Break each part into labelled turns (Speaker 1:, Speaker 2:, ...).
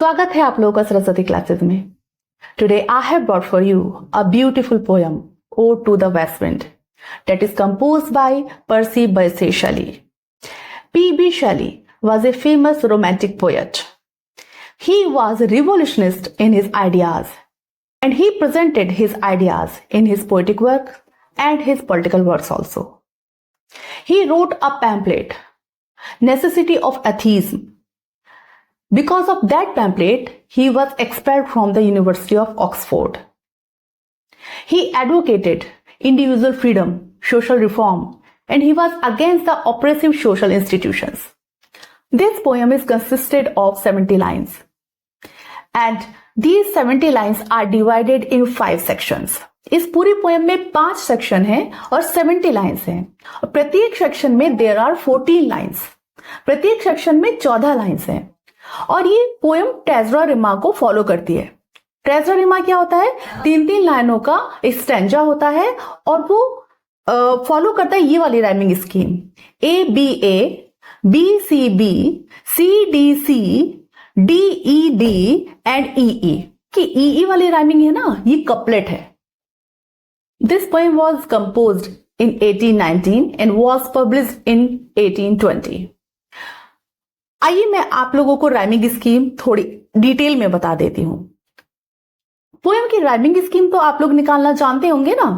Speaker 1: स्वागत है आप लोगों का सरस्वती क्लासेस में। Today I have brought for you a beautiful poem ode to the west wind that is composed by Percy Bysshe Shelley. P.B. Shelley was a famous romantic poet. He was a revolutionist in his ideas, and he presented his ideas in his poetic work and his political works also. He wrote a pamphlet, Necessity of Atheism. Because of that pamphlet, he was expelled from the University of Oxford. He advocated individual freedom, social reform, and he was against the oppressive social institutions. This poem is consisted of 70 lines, and these 70 lines are divided in 5 sections. इस पूरी poem में 5 section हैं और 70 lines हैं। और प्रत्येक section में there are 14 lines. प्रत्येक सेक्शन में 14 लाइन्स हैं और ये पोएम ट्रेजरा रिमा को फॉलो करती है। ट्रेजरा रिमा क्या होता है? 3-3 लाइनों का एक स्टैंजा होता है और वो फॉलो करता है ये वाली rhyming scheme, A B A, B C B, C D C, D E D and E E. कि ई ई वाली राइमिंग है ना, ये कपलेट है। This poem was composed in 1819 and was published in 1820। आइए मैं आप लोगों को राइमिंग स्कीम थोड़ी डिटेल में बता देती हूं। पोएम की राइमिंग स्कीम तो आप लोग निकालना जानते होंगे ना?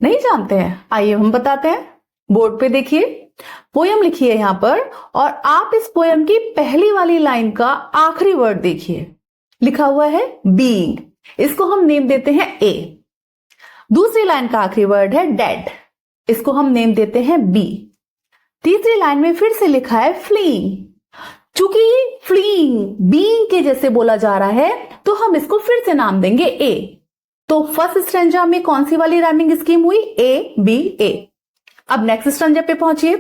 Speaker 1: नहीं जानते हैं? आइए हम बताते हैं। बोर्ड पे देखिए, पोएम लिखी है यहां पर और आप इस पोएम की पहली वाली लाइन का आखिरी वर्ड देखिए, लिखा हुआ है बीइंग। इसको हम नेम देते हैं ए। दूसरी लाइन का आखिरी वर्ड है डेड, इसको हम नेम देते हैं बी। तीसरी लाइन में फिर से लिखा है फ्लीइंग। चूंकि फ्लीइंग बीइंग के जैसे बोला जा रहा है तो हम इसको फिर से नाम देंगे ए। तो फर्स्ट स्ट्रेंजा में कौन सी वाली राइमिंग स्कीम हुई? ए बी ए। अब नेक्स्ट स्ट्रेंजा पे पहुंचिए,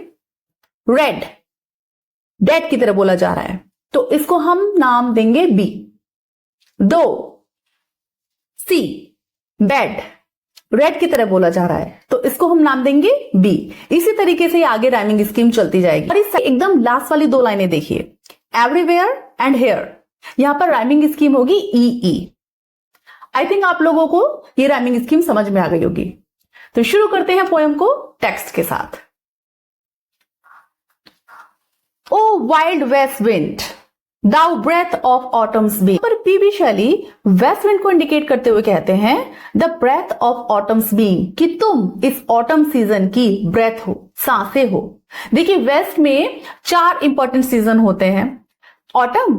Speaker 1: रेड, डेड की तरह बोला जा रहा है तो इसको हम नाम देंगे बी। दो, सी, बेड, रेड की तरह बोला जा रहा है तो इसको हम नाम देंगे बी। इसी तरीके से आगे राइमिंग स्कीम चलती जाएगी। और इस एकदम लास्ट वाली 2 लाइनें देखिए, एवरीवेयर एंड हेयर, यहां पर राइमिंग स्कीम होगी ई ई। आई थिंक आप लोगों को ये राइमिंग स्कीम समझ में आ गई होगी। तो शुरू करते हैं पोएम को टेक्स्ट के साथ। O wild west wind, thou breath of autumn's being. पर पीबी शैली वेस्ट विंड को इंडिकेट करते हुए कहते हैं the breath of autumn's being, कि तुम इस ऑटम सीजन की ब्रेथ हो, सांसें हो। देखिए वेस्ट में 4 इंपॉर्टेंट सीजन होते हैं, autumn,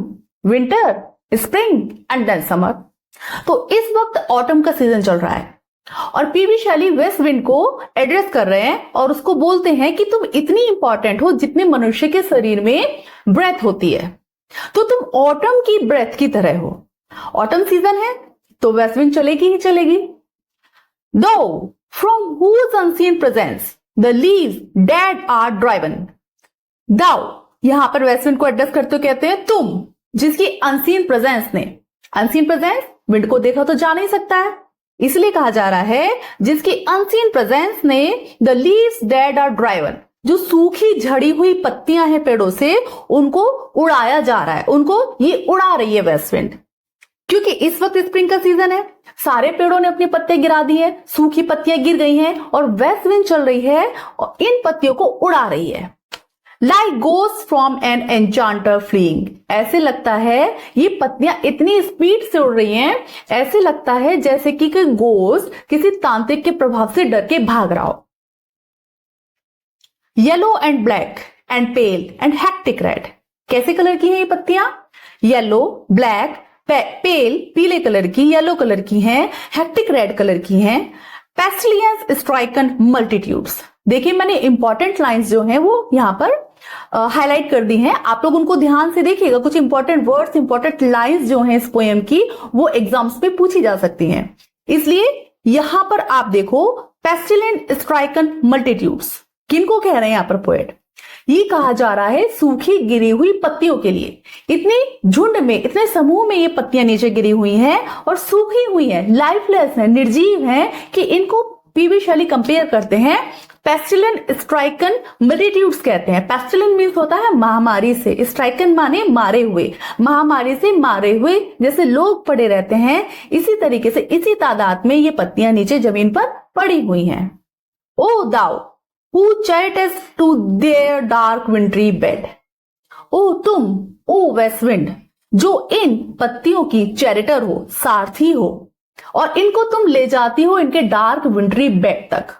Speaker 1: winter, spring and then summer. तो इस वक्त ऑटम का सीजन चल रहा है और पीबी शैली वेस्ट विंड को एड्रेस कर रहे हैं और उसको बोलते हैं कि तुम इतनी इंपॉर्टेंट हो जितने मनुष्य के शरीर में ब्रेथ होती है, तो तुम ऑटम की ब्रेथ की तरह हो। ऑटम सीजन है तो वेस्ट विंड चलेगी ही चलेगी। Thou from whose unseen presence the leaves dead are driven. Thou यहां पर वेस्ट विंड को एड्रेस करते हुए कहते हैं तुम, जिसकी अनसीन प्रेजेंस ने, अनसीन प्रेजेंस विंड को देखा तो जा नहीं सकता है, इसलिए कहा जा रहा है जिसकी अनसीन प्रेजेंस ने the leaves dead are driven, जो सूखी झड़ी हुई पत्तियां हैं पेड़ों से उनको उड़ाया जा रहा है, उनको ये उड़ा रही है वेस्ट विंड। क्योंकि इस वक्त स्प्रिंग का सीजन है, सारे पेड़ों ने अपनी पत्ते गिरा दी है, सूखी पत्तियां गिर गई हैं और वेस्ट विंड चल रही है और इन पत्तियों को उड़ा रही है। Like ghost from an enchanter fleeing, ऐसे लगता है ये पत्तियां इतनी स्पीड से उड़ रही हैं, ऐसे लगता है जैसे कि कोई गोस्ट किसी तांत्रिक के प्रभाव से डर के भाग रहा हो। Yellow and black and pale and hectic red, कैसे कलर की हैं ये पत्तियां? येलो, ब्लैक, पेल पीले कलर की, येलो कलर की हैं, हेक्टिक रेड कलर की हैं। पेस्टिलियंस स्ट्राइकन मल्टीट्यूड्स। देखिए मैंने इंपॉर्टेंट लाइंस जो हैं वो यहां पर हाईलाइट कर दी हैं, आप लोग उनको ध्यान से देखिएगा। कुछ इंपॉर्टेंट वर्ड्स, इंपॉर्टेंट लाइंस जो हैं इस पोएम की वो एग्जाम्स पे पूछी जा सकती हैं, इसलिए यहां पर आप देखो पेस्टिलेंट स्ट्राइकन मल्टीट्यूड्स, किनको कह रहे हैं यहां पर पोएट? ये कहा जा रहा है सूखी गिरी हुई पत्तियों के लिए। इतने झुंड में, इतने समूह में ये पत्तियां नीचे गिरी हुई हैं और सूखी हुई हैं, लाइफलेस हैं, निर्जीव हैं कि इनको पीबी शैली कंपेयर करते हैं पेस्टिलेंट स्ट्राइकन मल्टीट्यूड्स कहते हैं। पेस्टिलेंट मीन्स होता है महामारी से, स्ट्राइकन माने मारे हुए, महामारी से मारे हुए, जैसे लोग पड़े रहते हैं इसी तरीके से इसी तादाद में ये पत्तियां नीचे जमीन पर पड़ी हुई हैं। O thou who chariotest to their dark wintry bed, O तुम, ओ वेस्ट विंड, जो इन पत्तियों की चैरिटर हो, सारथी हो, और इनको तुम ले जाती हो इनके डार्क विंट्री बेड तक।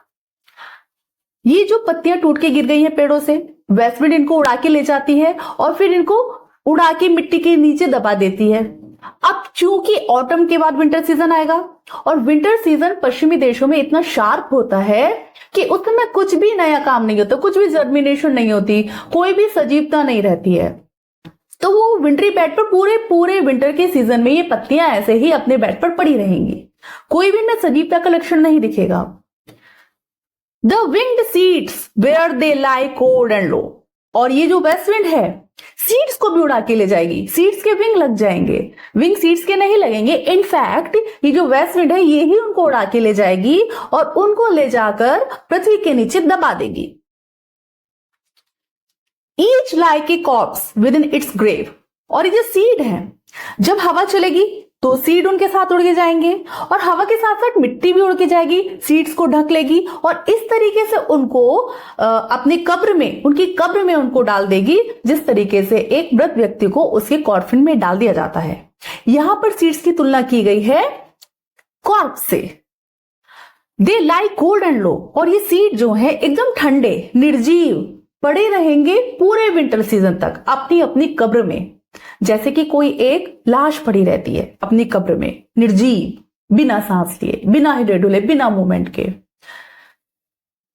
Speaker 1: ये जो पत्तियां टूट के गिर गई हैं पेड़ों से, वेस्ट विंड इनको उड़ा के ले जाती है और फिर इनको उड़ा के मिट्टी के नीचे दबा देती है। अब चूंकि ऑटम के बाद विंटर सीजन आएगा और विंटर सीजन पश्चिमी देशों में इतना शार्प होता है कि उस समय कुछ भी नया काम नहीं होता, कुछ भी जर्मिनेशन नहीं होती, कोई भी सजीवता नहीं रहती है। तो वो विंटरी बेड पर पूरे विंटर के सीजन में ये पत्तियां ऐसे ही अपने बेड पर पड़ी रहेंगी, कोई भी इनमें सजीवता का लक्षण नहीं दिखेगा। The winged seeds where they lie cold and low, और ये जो वेस्ट विंड है सीड्स को भी उड़ा के ले जाएगी, सीड्स के विंग लग जाएंगे, विंग सीड्स के नहीं लगेंगे, इनफैक्ट ये जो वेस्ट विंड है ये ही उनको उड़ा के ले जाएगी और उनको ले जाकर पृथ्वी के नीचे दबा देगी। Each like a corpse within its grave, और ये जो सीड है जब हवा चलेगी तो सीड उनके साथ उड़ के जाएंगे और हवा के साथ साथ मिट्टी भी उड़ के जाएगी, सीड्स को ढक लेगी और इस तरीके से उनको अपनी कब्र में, उनकी कब्र में उनको डाल देगी, जिस तरीके से एक मृत व्यक्ति को उसके कॉर्फिन में डाल दिया जाता है। यहां पर सीड्स की तुलना की गई है कॉर्प्स से। दे लाई कोल्ड एंड लो, और ये सीड जो है एकदम ठंडे निर्जीव पड़े रहेंगे पूरे विंटर सीजन तक अपनी अपनी कब्र में, जैसे कि कोई एक लाश पड़ी रहती है अपनी कब्र में, निर्जीव, बिना सांस लिए, बिना हिले डुले, बिना मूवमेंट के।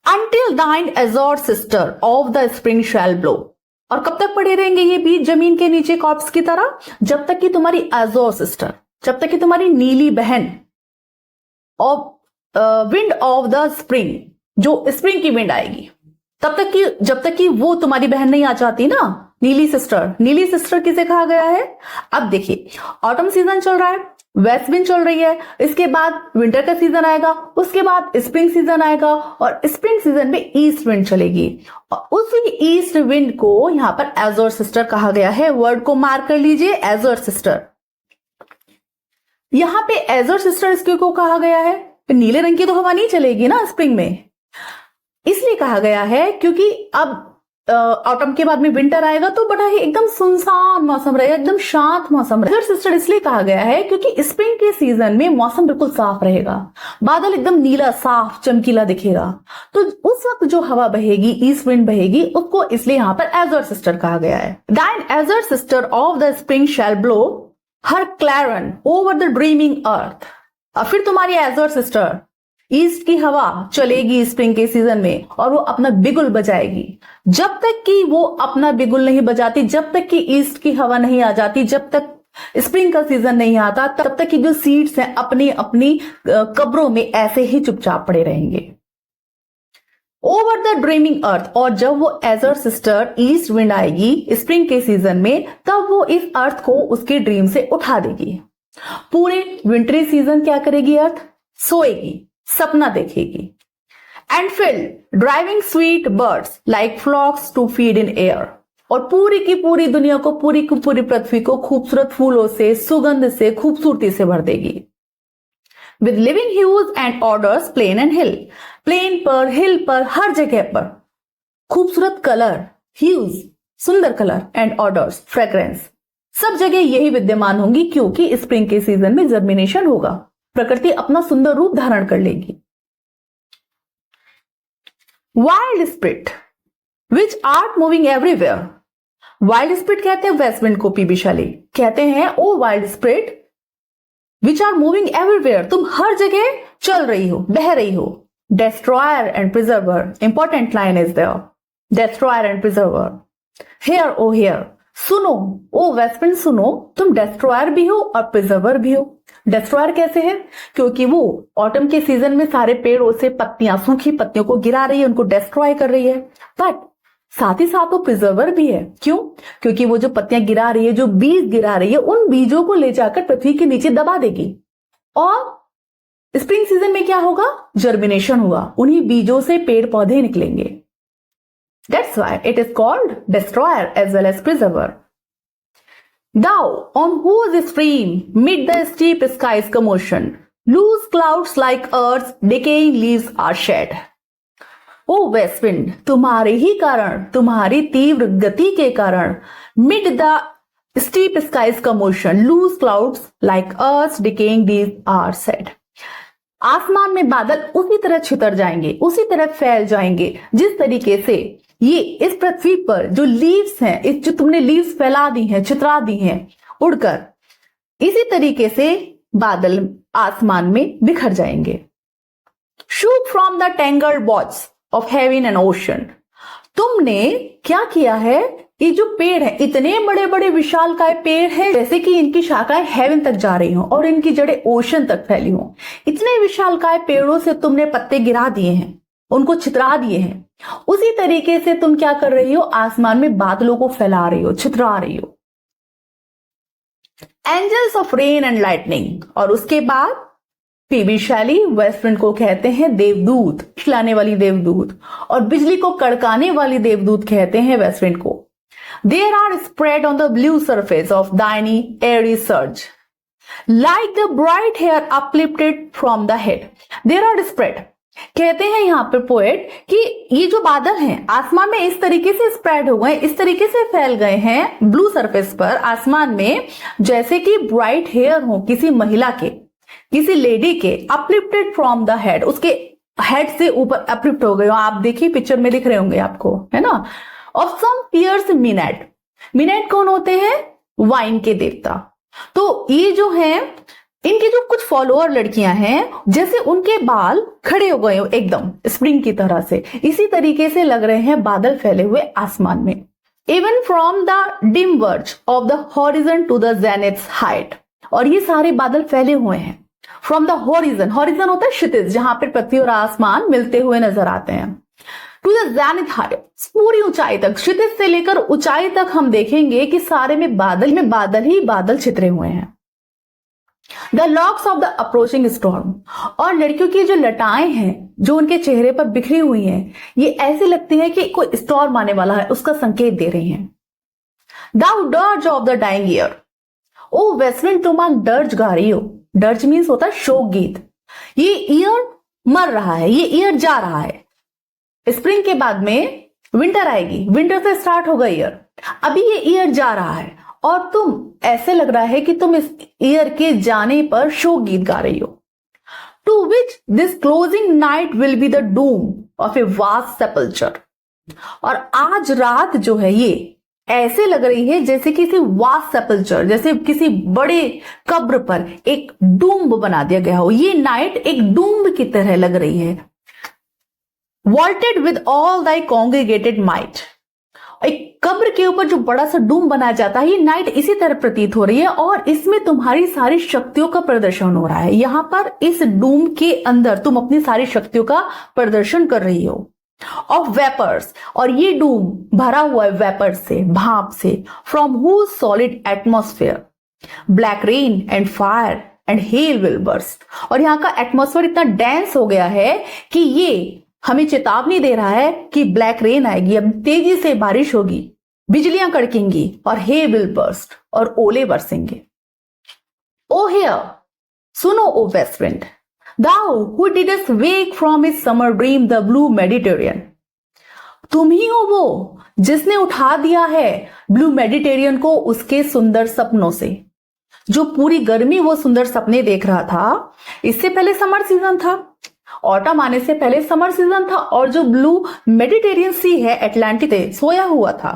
Speaker 1: Until thine azure sister of the spring shall blow, और कब तक पड़े रहेंगे ये बीज जमीन के नीचे कॉर्प्स की तरह? जब तक कि तुम्हारी azure सिस्टर, जब तक कि तुम्हारी नीली बहन of wind of the spring, जो स्प्रिंग की विंड आएगी, तब तक कि, जब तक कि वो तुम्हारी बहन नहीं आ जाती ना, नीली सिस्टर। नीली सिस्टर किसे कहा गया है? अब देखिए, ऑटम सीजन चल रहा है, वेस्ट विंड चल रही है, इसके बाद विंटर का सीजन आएगा, उसके बाद स्प्रिंग सीजन आएगा और स्प्रिंग सीजन में ईस्ट विंड चलेगी और उसी ईस्ट विंड को यहां पर एजोर सिस्टर कहा गया है। वर्ड को मार्क कर लीजिए, एजोर सिस्टर। यहां पे एजोर सिस्टर इसके को कहा गया है, नीले रंग की तो हवा नहीं चलेगी ना स्प्रिंग में, इसलिए कहा गया है क्योंकि अब ऑटम के बाद में विंटर आएगा तो बड़ा ही एकदम सुनसान मौसम रहेगा, एकदम शांत मौसम रहेगा। सिस्टर इसलिए कहा गया है क्योंकि स्प्रिंग के सीजन में मौसम बिल्कुल साफ रहेगा, बादल एकदम नीला साफ चमकीला दिखेगा, तो उस वक्त जो हवा बहेगी, ईस्ट विंड बहेगी, उसको इसलिए यहाँ पर एजर सिस्टर कहा गया है। Thine azure sister of the spring shall blow her clarion over the dreaming earth, और फिर तुम्हारी एजर सिस्टर ईस्ट की हवा चलेगी स्प्रिंग के सीजन में और वो अपना बिगुल बजाएगी। जब तक कि वो अपना बिगुल नहीं बजाती, जब तक कि ईस्ट की हवा नहीं आ जाती, जब तक स्प्रिंग का सीजन नहीं आता, तब तक कि जो सीड्स हैं अपनी अपनी कब्रों में ऐसे ही चुपचाप पड़े रहेंगे। ओवर द ड्रीमिंग अर्थ, और जब वो एजर सिस्टर ईस्ट विंड आएगी स्प्रिंग के सीजन में, तब वो इस अर्थ को उसके ड्रीम से उठा देगी। पूरे विंटरी सीजन क्या करेगी अर्थ? सोएगी, सपना देखेगी। And fill driving sweet birds like flocks to feed in air, और पूरी की पूरी दुनिया को, पूरी की पूरी पृथ्वी को खूबसूरत फूलों से, सुगंध से, खूबसूरती से भर देगी। With living hues and odours plain and hill, plain पर, हिल पर, हर जगह पर खूबसूरत कलर, ह्यूज सुंदर कलर, एंड ऑर्डर्स फ्रेग्रेंस, सब जगह यही विद्यमान होंगी क्योंकि स्प्रिंग के सीजन में जर्मिनेशन होगा, प्रकृति अपना सुंदर रूप धारण कर लेगी। Wild spirit which art moving everywhere, wild spirit कहते हैं वेस्ट विंड को, पीबीशाली कहते हैं O wild spirit which are moving everywhere, तुम हर जगह चल रही हो, बह रही हो। Destroyer and preserver, important line is there, destroyer and preserver. Hear O hear, सुनो ओ वेस्ट विंड सुनो, तुम डेस्ट्रॉयर भी हो और प्रिजर्वर भी हो। डेस्ट्रॉयर कैसे है? क्योंकि वो ऑटम के सीजन में सारे पेड़ों से पत्तियां, सूखी पत्तियों को गिरा रही है, उनको डिस्ट्रॉय कर रही है, बट साथ ही साथ वो प्रिजर्वर भी है। क्यों? क्योंकि वो जो पत्तियां गिरा रही है, जो बीज गिरा रही है, उन बीजों को ले जाकर पृथ्वी के नीचे दबा देगी और स्प्रिंग सीजन में क्या होगा? जर्मिनेशन होगा, उन्हीं बीजों से पेड़ पौधे निकलेंगे. That's why it is called destroyer as well as preserver. Thou on whose stream mid the steep skies commotion, loose clouds like earth's decaying leaves are shed. O west wind, तुम्हारे ही कारण, तुम्हारी तीव्र गति के कारण, mid the steep skies commotion, loose clouds like earth decaying leaves are shed. आसमान में बादल उसी तरह छितर जाएंगे, उसी तरह फैल जाएंगे जिस तरीके से ये इस पृथ्वी पर जो लीव्स हैं, इस जो तुमने लीव्स फैला दी हैं, चित्रा दी हैं उड़कर, इसी तरीके से बादल आसमान में बिखर जाएंगे. Shoot from the tangled bots of heaven and ocean. तुमने क्या किया है? ये जो पेड़ है, इतने बड़े बड़े विशालकाय पेड़ हैं, जैसे कि इनकी शाखाएं हेवन तक जा रही हो और इनकी जड़ें ओशन तक फैली हो. इतने विशालकाय पेड़ों से तुमने पत्ते गिरा दिए हैं, उनको छितरा दिए हैं. उसी तरीके से तुम क्या कर रही हो? आसमान में बादलों को फैला रही हो, छितरा रही हो. Angels of rain and lightning. और उसके बाद पीबी शैली वेस्ट विंड को कहते हैं देवदूत, खिलाने वाली देवदूत, और बिजली को कड़काने वाली देवदूत कहते हैं वेस्ट विंड को. There are spread on the blue surface of thine airy surge, like the bright hair uplifted from the head. There are spread. कहते हैं यहाँ पे पोएट कि ये जो बादल हैं आसमान में इस तरीके से स्प्रेड हो गए, इस तरीके से फैल गए हैं ब्लू सरफेस पर आसमान में, जैसे कि ब्राइट हेयर हो किसी महिला के, किसी लेडी के, अपलिफ्टेड फ्रॉम द हेड, उसके हेड से ऊपर अपलिफ्ट हो गए हो. आप देखिए पिक्चर में दिख रहे होंगे आपको, है ना. Of some fierce maenad. Maenad कौन होते हैं? वाइन के देवता. तो ये जो है, इनके जो कुछ फॉलोअर लड़कियां हैं, जैसे उनके बाल खड़े हो गए हो एकदम स्प्रिंग की तरह से, इसी तरीके से लग रहे हैं बादल फैले हुए आसमान में. Even from the dim verge of the horizon to the zenith's height. और ये सारे बादल फैले हुए हैं फ्रॉम द हॉरिजन. हॉरिजन होता है क्षितिज, जहां पर पृथ्वी और आसमान मिलते हुए नजर आते हैं. टू द जेनिथ हाइट, पूरी ऊंचाई तक, क्षितिज से लेकर ऊंचाई तक हम देखेंगे कि सारे में बादल ही बादल छितरे हुए हैं. The locks of the approaching storm. और लड़कियों की जो लटाएं हैं जो उनके चेहरे पर बिखरी हुई हैं, ये ऐसे लगती है कि कोई स्टॉर्म आने वाला है, उसका संकेत दे रही हैं. Thou dirge of the dying year. O west wind, तुम डर्ज गा रही हो. डर्ज मीन्स होता है शोक गीत. ये ईयर मर रहा है, ये ईयर जा रहा है. स्प्रिंग के बाद में विंटर आएगी, विंटर से स्टार्ट होगा ईयर. अभी ये ईयर जा रहा है और तुम ऐसे लग रहा है कि तुम इस ईयर के जाने पर शोक गीत गा रही हो. To which this closing night will be the dome of a vast sepulchre. और आज रात जो है ये ऐसे लग रही है जैसे किसी वास्ट सेपल्चर, जैसे किसी बड़े कब्र पर एक डूम्ब बना दिया गया हो. ये नाइट एक डूम्ब की तरह लग रही है. Vaulted with all thy congregated might. एक कब्र के ऊपर जो बड़ा सा डूम बनाया जाता है, ये नाइट इसी तरह प्रतीत हो रही है और इसमें तुम्हारी सारी शक्तियों का प्रदर्शन हो रहा है. यहां पर इस डूम के अंदर तुम अपनी सारी शक्तियों का प्रदर्शन कर रही हो. Of vapours. और ये डूम भरा हुआ है वेपर से, भाप से. From whose solid atmosphere black rain and fire and hail will burst. और यहाँ का एटमॉस्फेयर इतना डेंस हो गया है कि ये हमें चेतावनी दे रहा है कि ब्लैक रेन आएगी, अब तेजी से बारिश होगी, बिजलियां कड़केंगी और हे विल बर्स्ट, और ओले बरसेंगे. ओ हियर, सुनो O west wind, thou who didst wake from his summer dream the blue Mediterranean. तुम ही हो वो जिसने उठा दिया है ब्लू मेडिटेरियन को उसके सुंदर सपनों से. जो पूरी गर्मी वो सुंदर सपने देख रहा था, इससे पहले समर सीजन था, ऑटम आने से पहले समर सीजन था, और जो ब्लू मेडिटेरियन सी है अटलांटिक से सोया हुआ था.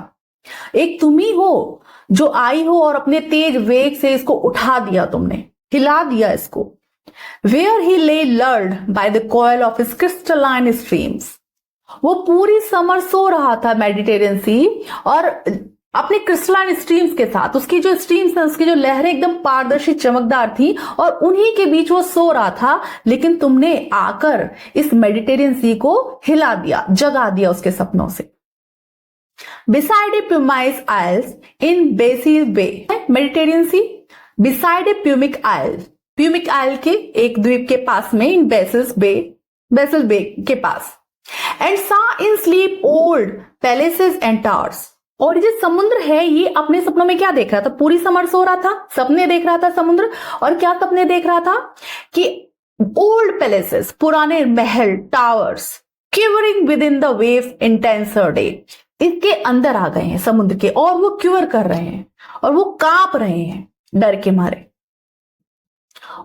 Speaker 1: एक तुम ही हो जो आई हो और अपने तेज वेग से इसको उठा दिया, तुमने हिला दिया इसको. वेयर ही ले lord by the coil of his crystalline streams. वो पूरी समर सो रहा था मेडिटेरियन सी, और अपने क्रिस्टलाइन स्ट्रीम्स के साथ, उसकी जो स्ट्रीम्स हैं उसकी जो लहरें एकदम पारदर्शी चमकदार थी, और उन्हीं के बीच वो सो रहा था. लेकिन तुमने आकर इस मेडिटेरियन सी को हिला दिया, जगा दिया उसके सपनों से. बिसाइड ए प्यूमाइस आइल्स इन बेसिल बे. मेडिटेरियन सी बिसाइड ए प्यूमिक आइल्स. प्यूमिक आइल के एक द्वीप के पास में, इन बेसल बे के पास, एंड सा in sleep old palaces and towers. और ये समुद्र है, ये अपने सपनों में क्या देख रहा था? पूरी समर सो रहा था, सपने देख रहा था समुद्र। और क्या सपने देख रहा था? कि ओल्ड पैलेसेस, पुराने महल, towers, quivering within the wave's intenser day, इसके अंदर आ गए हैं समुद्र के, और वो क्यूर कर रहे हैं और वो कांप रहे हैं डर के मारे।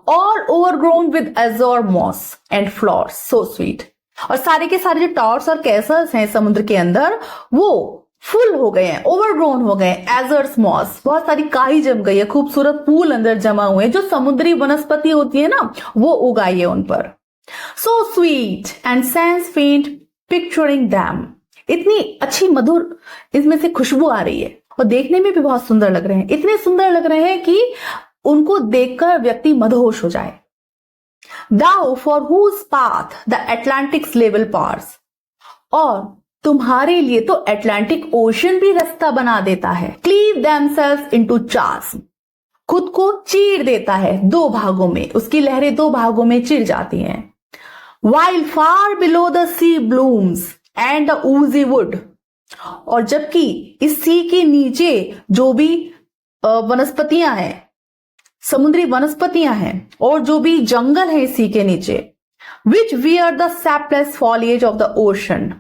Speaker 1: All overgrown with azure moss and flowers so sweet. और सारे के सारे जो टावर्स और कैसल्स हैं समुद्र के अंदर, वो फुल हो गए हैं, ओवरग्रोन हो गए हैं, एजर्स मॉस, बहुत सारी काई जम गई है, खूबसूरत फूल अंदर जमा हुए हैं, जो समुद्री वनस्पति होती है ना, वो उगाई है उन पर। सो स्वीट एंड सेंस फेंट पिक्चरिंग दैम। इतनी अच्छी मधुर इसमें से खुशबू आ रही है और देखने में भी बहुत सुंदर लग रहे हैं, इतने सुंदर लग रहे हैं कि उनको देखकर व्यक्ति मदहोश हो जाए। Thou for whose path the Atlantic's level pass। और तुम्हारे लिए तो अटलांटिक ओशन भी रास्ता बना देता है। Cleave themselves into chasm। खुद को चीर देता है दो भागों में, उसकी लहरें दो भागों में चिर जाती हैं। While far below the sea blooms and the oozy wood। और जबकि इस सी के नीचे जो भी वनस्पतियां हैं, समुद्री वनस्पतियां हैं, और जो भी जंगल है सी के नीचे, which wear the sapless foliage of the ocean,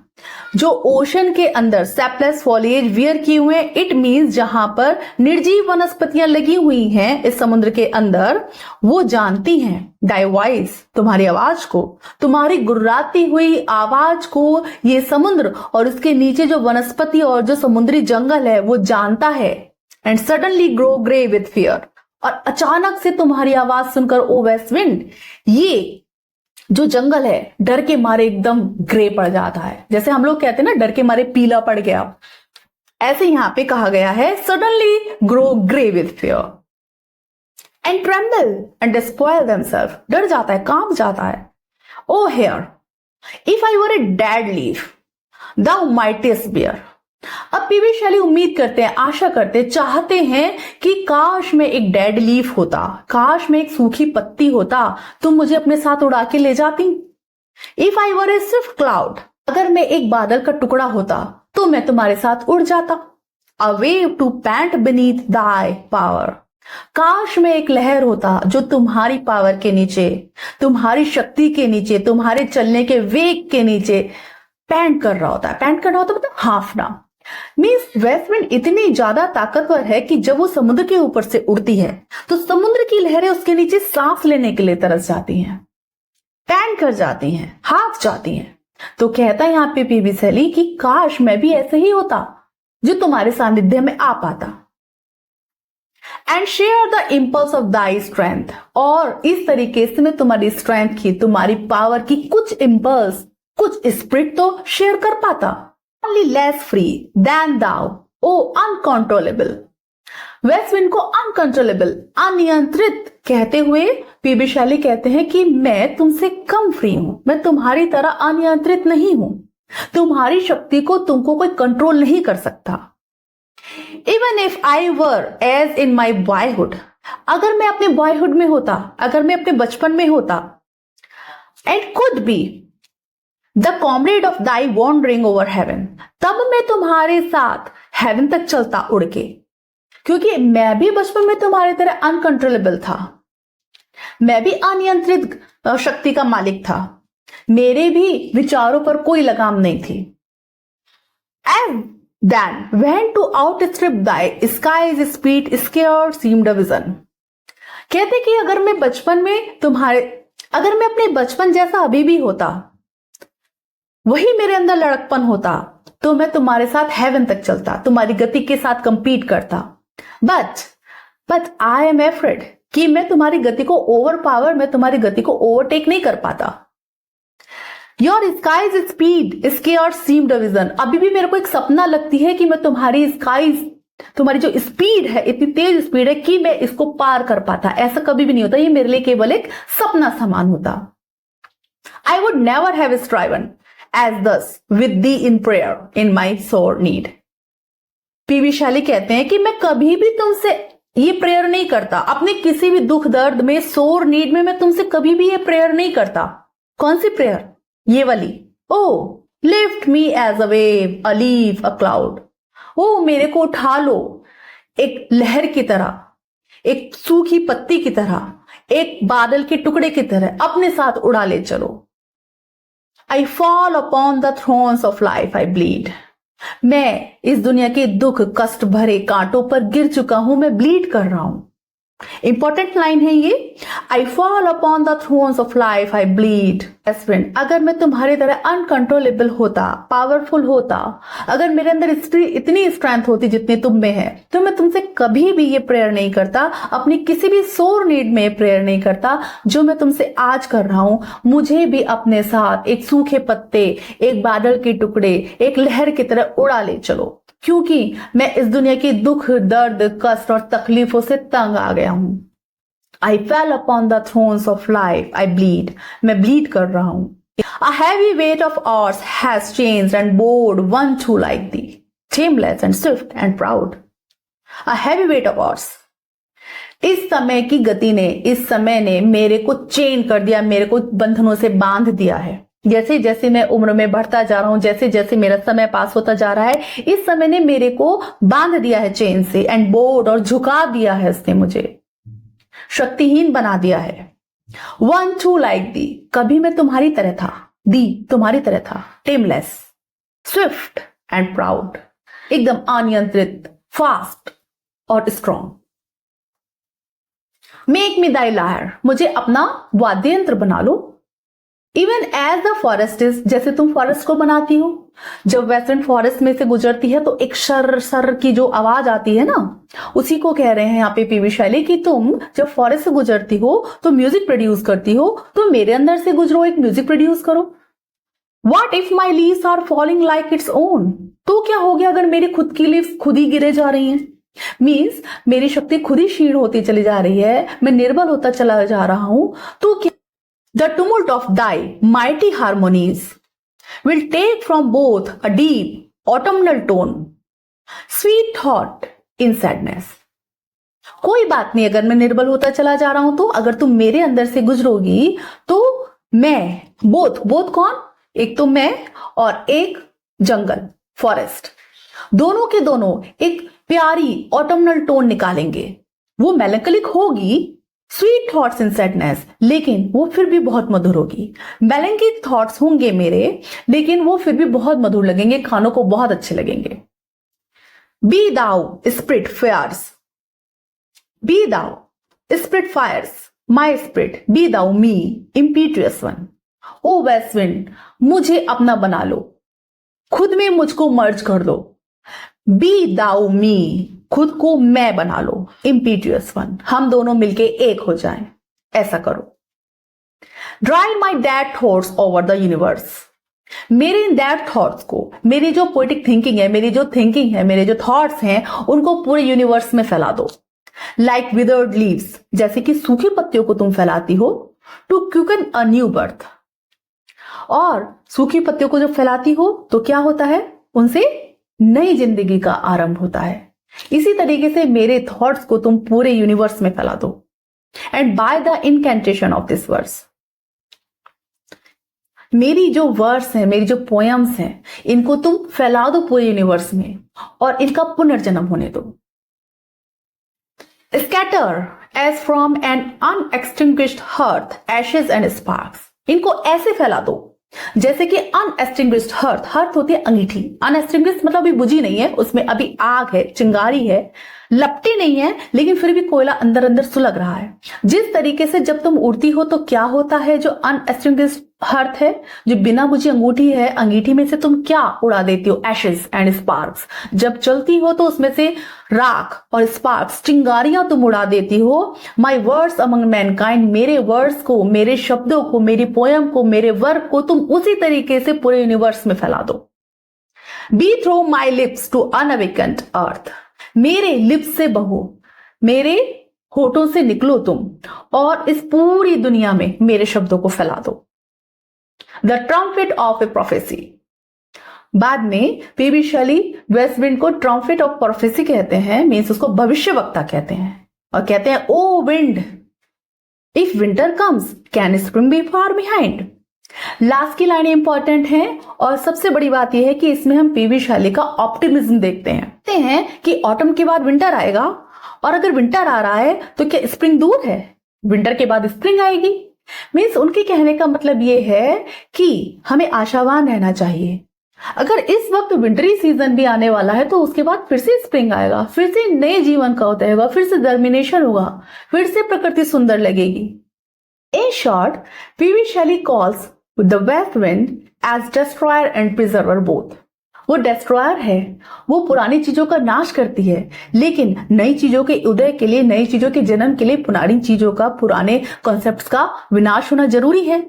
Speaker 1: जो ओशन के अंदर सैपलेस फॉलिएज वियर किए हुए हैं। इट मीन्स जहां पर निर्जीव वनस्पतियां लगी हुई हैं इस समुद्र के अंदर, वो जानती हैं दाई वॉइस, तुम्हारी आवाज को, तुम्हारी गुर्राती हुई आवाज को ये समुद्र और उसके नीचे जो वनस्पति और जो समुद्री जंगल है वो जानता है। And suddenly grow grey with fear. और अचानक से तुम्हारी आवाज सुनकर ओ वेस्ट विंड, ये जो जंगल है डर के मारे एकदम ग्रे पड़ जाता है। जैसे हम लोग कहते हैं ना, डर के मारे पीला पड़ गया, ऐसे यहां पे कहा गया है suddenly grow grey with fear and tremble and despoil themselves. डर जाता है, कांप जाता है। O hear if I were a dead leaf thou mightest bear. अब पीवी शैली उम्मीद करते हैं, आशा करते, चाहते हैं कि काश में एक डेड लीफ होता, काश में एक सूखी पत्ती होता, तुम मुझे अपने साथ उड़ा के ले जाती। If I were A Swift cloud, अगर मैं एक बादल का टुकड़ा होता तो मैं तुम्हारे साथ उड़ जाता। A wave to pant beneath thy power. काश में एक लहर होता जो तुम्हारी पावर के नीचे, तुम्हारी शक्ति के नीचे, तुम्हारे चलने के वेग के नीचे पैंट कर रहा होता है। पैंट कर रहा होता मतलब हाफना। मीन्स वेस्ट विंड इतनी ज्यादा ताकतवर है कि जब वो समुद्र के ऊपर से उड़ती है तो समुद्र की लहरें उसके नीचे सांस लेने के लिए तरस जाती हैं, पैंट कर जाती हैं, हाफ जाती हैं। तो कहता है यहाँ पे पीवी शैली कि काश मैं भी ऐसे ही होता जो तुम्हारे सानिध्य में आ पाता। And share the impulse of thy strength. और इस तरीके से मैं तुम्हारी स्ट्रेंथ की, तुम्हारी पावर की कुछ इम्पल्स, कुछ स्पिरिट तो शेयर कर पाता। Only less free than thou, oh uncontrollable। Waste wind को अनकंट्रोलेबल, अनियंत्रित कहते हुए पीवी शैली कहते हैं कि मैं तुमसे कम फ्री हूं, मैं तुम्हारी तरह अनियंत्रित नहीं हूं, तुम्हारी शक्ति को तुमको कोई कंट्रोल नहीं कर सकता। Even if I were as in my boyhood, अगर मैं अपने बॉयहुड में होता, अगर मैं अपने बचपन में होता, and could be the comrade of thy wandering over heaven, तब मैं तुम्हारे साथ हेवन तक चलता उड़ के, क्योंकि मैं भी बचपन में तुम्हारी तरह अनकंट्रोलेबल था, मैं भी अनियंत्रित शक्ति का मालिक था, मेरे भी विचारों पर कोई लगाम नहीं थी। As then when to outstrip thy skiey speed scarce seemed a vision. कहते कि अगर मैं बचपन में अगर मैं अपने बचपन जैसा अभी भी होता, वही मेरे अंदर लड़कपन होता, तो मैं तुम्हारे साथ हेवन तक चलता, तुम्हारी गति के साथ कंपीट करता। बट आई एम एफ्रेड कि मैं तुम्हारी गति को मैं तुम्हारी गति को ओवरटेक नहीं कर पाता। Your skies speed scarce seemed a vision. अभी भी मेरे को एक सपना लगती है कि मैं तुम्हारी जो स्पीड है, इतनी तेज स्पीड है कि मैं इसको पार कर पाता। ऐसा कभी भी नहीं होता, ये मेरे लिए केवल एक सपना समान होता। I would never have striven as thus with thee in prayer in my sore need। PV शैली कहते हैं कि मैं कभी भी तुमसे ये प्रेयर नहीं करता अपने किसी भी दुख दर्द में, सोर नीड में मैं तुमसे कभी भी ये प्रेयर नहीं करता। कौन सी प्रेयर? ये वाली, O lift me as a wave, a leaf, a cloud. ओ मेरे को उठा लो एक लहर की तरह, एक सूखी पत्ती की तरह, एक बादल के टुकड़े की तरह अपने साथ उड़ा ले चलो। I fall upon the thorns of life, I bleed. मैं इस दुनिया के दुख कष्ट भरे कांटों पर गिर चुका हूं, मैं ब्लीड कर रहा हूं। इंपॉर्टेंट लाइन है ये, I fall upon the thorns of life, I bleed. Best friend, अगर मैं तुम्हारी तरह अनकंट्रोलेबल होता, पावरफुल होता, अगर मेरे अंदर इतनी स्ट्रेंथ होती जितनी तुम में है, तो मैं तुमसे कभी भी ये प्रेयर नहीं करता, अपनी किसी भी सोर नीड में प्रेयर नहीं करता जो मैं तुमसे आज कर रहा हूं। मुझे भी अपने साथ एक सूखे पत्ते, एक बादल के टुकड़े, एक लहर की तरह उड़ा ले चलो, क्योंकि मैं इस दुनिया की दुख दर्द कष्ट और तकलीफों से तंग आ गया हूं। I fall upon the thorns of life, I bleed. मैं ब्लीड कर रहा हूं। A heavy weight of ours has changed and bored one too like thee, shameless and swift and proud. A heavy weight of ours. इस समय की गति ने, इस समय ने मेरे को चेन कर दिया, मेरे को बंधनों से बांध दिया है। जैसे जैसे मैं उम्र में बढ़ता जा रहा हूं, जैसे जैसे मेरा समय पास होता जा रहा है, इस समय ने मेरे को बांध दिया है चेन से, एंड बोर्ड, और झुका दिया है इसने, मुझे शक्तिहीन बना दिया है। वन टू लाइक दी, कभी मैं तुम्हारी तरह था, दी तुम्हारी तरह था, टेमलेस, स्विफ्ट एंड प्राउड, एकदम अनियंत्रित, फास्ट और strong. Make me thy lyre, मुझे अपना वाद्य यंत्र बना लो। Even as the forest is, जैसे तुम फॉरेस्ट को बनाती हो, जब वेस्टर्न फॉरेस्ट में से गुजरती है तो एक शर शर की जो आवाज आती है ना, उसी को कह रहे हैं यहाँ पे पीवी शैली कि तुम जब फॉरेस्ट से गुजरती हो तो म्यूजिक प्रोड्यूस करती हो, तो मेरे अंदर से गुजरो, एक म्यूजिक प्रोड्यूस करो। What if my leaves are falling like its own, तो क्या हो गया अगर मेरी खुद की लीव्स खुद ही गिरे जा रही हैं? मीन्स मेरी शक्ति खुद ही क्षीण होती चली जा रही है, मैं निर्बल होता चला जा रहा हूं, तो क्या? The tumult of thy mighty harmonies will take from both a deep autumnal tone, sweet thought in sadness. कोई बात नहीं, अगर मैं निर्बल होता चला जा रहा हूं तो अगर तुम मेरे अंदर से गुजरोगी तो मैं, बोथ कौन? एक तो मैं और एक जंगल, फॉरेस्ट, दोनों के दोनों एक प्यारी ऑटमनल टोन निकालेंगे। वो मेलंकलिक होगी, स्वीट थॉट्स इन सैडनेस, लेकिन वो फिर भी बहुत मधुर होगी। मेलंकलिक थॉट्स होंगे मेरे, लेकिन वो फिर भी बहुत मधुर लगेंगे, खानों को बहुत अच्छे लगेंगे। Be thou spirit fierce, be thou spirit fierce my spirit, be thou me impetuous one. O west wind, मुझे अपना बना लो, खुद में मुझको मर्ज कर दो। बी दाउ मी, खुद को मैं बना लो, इम्पीटियस वन, हम दोनों मिलके एक हो जाएं, ऐसा करो। Drive my dead thoughts over the universe, मेरे इन डेड थॉट्स को, मेरी जो पोएटिक थिंकिंग है, मेरी जो थिंकिंग है, मेरे जो थॉट्स हैं, उनको पूरे यूनिवर्स में फैला दो। लाइक विदर्ड लीव्स, जैसे कि सूखी पत्तियों को तुम फैलाती हो, to quicken a new birth. और सूखी पत्तियों को जब फैलाती हो तो क्या होता है? उनसे नई जिंदगी का आरंभ होता है। इसी तरीके से मेरे थॉट्स को तुम पूरे यूनिवर्स में फैला दो। And by the incantation of this verse, मेरी जो वर्स है, मेरी जो पोएम्स हैं, इनको तुम फैला दो पूरे यूनिवर्स में और इनका पुनर्जन्म होने दो। Scatter as from an unextinguished hearth ashes and sparks, इनको ऐसे फैला दो जैसे कि अनएक्सटिंग्विश्ड हर्थ, हर्थ होती है अंगीठी, अनएक्सटिंग्विश्ड मतलब अभी बुझी नहीं है, उसमें अभी आग है, चिंगारी है, लपटी नहीं है, लेकिन फिर भी कोयला अंदर अंदर सुलग रहा है। जिस तरीके से जब तुम उड़ती हो तो क्या होता है, जो अनएक्सटिंग्विश्ड हर्थ है, जो बिना बुझी अंगूठी है, अंगीठी में से तुम क्या उड़ा देती हो? Ashes and sparks. जब चलती हो तो उसमें से राख और स्पार्क्स, चिंगारियां तुम उड़ा देती हो। माई वर्ड्स अमंग मैनकाइंड, मेरे वर्ड्स को, मेरे शब्दों को, मेरी पोयम को, मेरे वर्क को तुम उसी तरीके से पूरे यूनिवर्स में फैला दो। Be through my lips to unawakened earth, मेरे लिप्स से बहो, मेरे होठों से निकलो तुम और इस पूरी दुनिया में मेरे शब्दों को फैला दो। The trumpet of A prophecy, बाद में पीबी शैली वेस्ट विंड को ट्रम्पेट ऑफ प्रोफेसी कहते हैं, मीन्स उसको भविष्य वक्ता कहते हैं। और कहते हैं O wind, if winter comes can spring be far behind. Last की लाइनें इंपॉर्टेंट हैं और सबसे बड़ी बात यह है कि इसमें हम पीवी शैली का ऑप्टिमिज्म देखते हैं कि ऑटम के बाद विंटर आएगा, और अगर विंटर आ रहा है तो क्या स्प्रिंग दूर है? विंटर के बाद स्प्रिंग आएगी। मीन्स उनके कहने का मतलब ये है कि हमें आशावान रहना चाहिए। अगर इस वक्त विंटरी सीजन भी आने वाला है तो उसके बाद फिर से स्प्रिंग आएगा, फिर से नए जीवन का उदय होगा, फिर से जर्मिनेशन होगा, फिर से प्रकृति सुंदर लगेगी। In short, PB Shelley calls the west wind as destroyer and preserver both. वो डिस्ट्रॉयर है, वो पुरानी चीजों का नाश करती है, लेकिन नई चीजों के उदय के लिए, नई चीजों के जन्म के लिए पुरानी चीजों का, पुराने कॉन्सेप्ट्स का विनाश होना जरूरी है।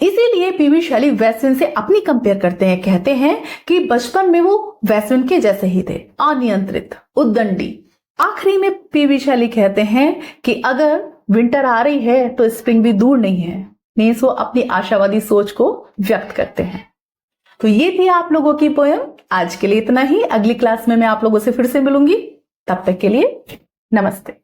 Speaker 1: इसीलिए पीवी शैली वेस्ट विंड से अपनी कंपेयर करते हैं, कहते हैं कि बचपन में वो वेस्ट विंड के जैसे ही थे, अनियंत्रित, उद्दंडी। आखिरी में पीवी शैली कहते हैं कि अगर विंटर आ रही है तो स्प्रिंग भी दूर नहीं है। मीन्स वो अपनी आशावादी सोच को व्यक्त करते हैं। तो ये थी आप लोगों की पोयम। आज के लिए इतना ही। अगली क्लास में मैं आप लोगों से फिर से मिलूंगी। तब तक के लिए नमस्ते।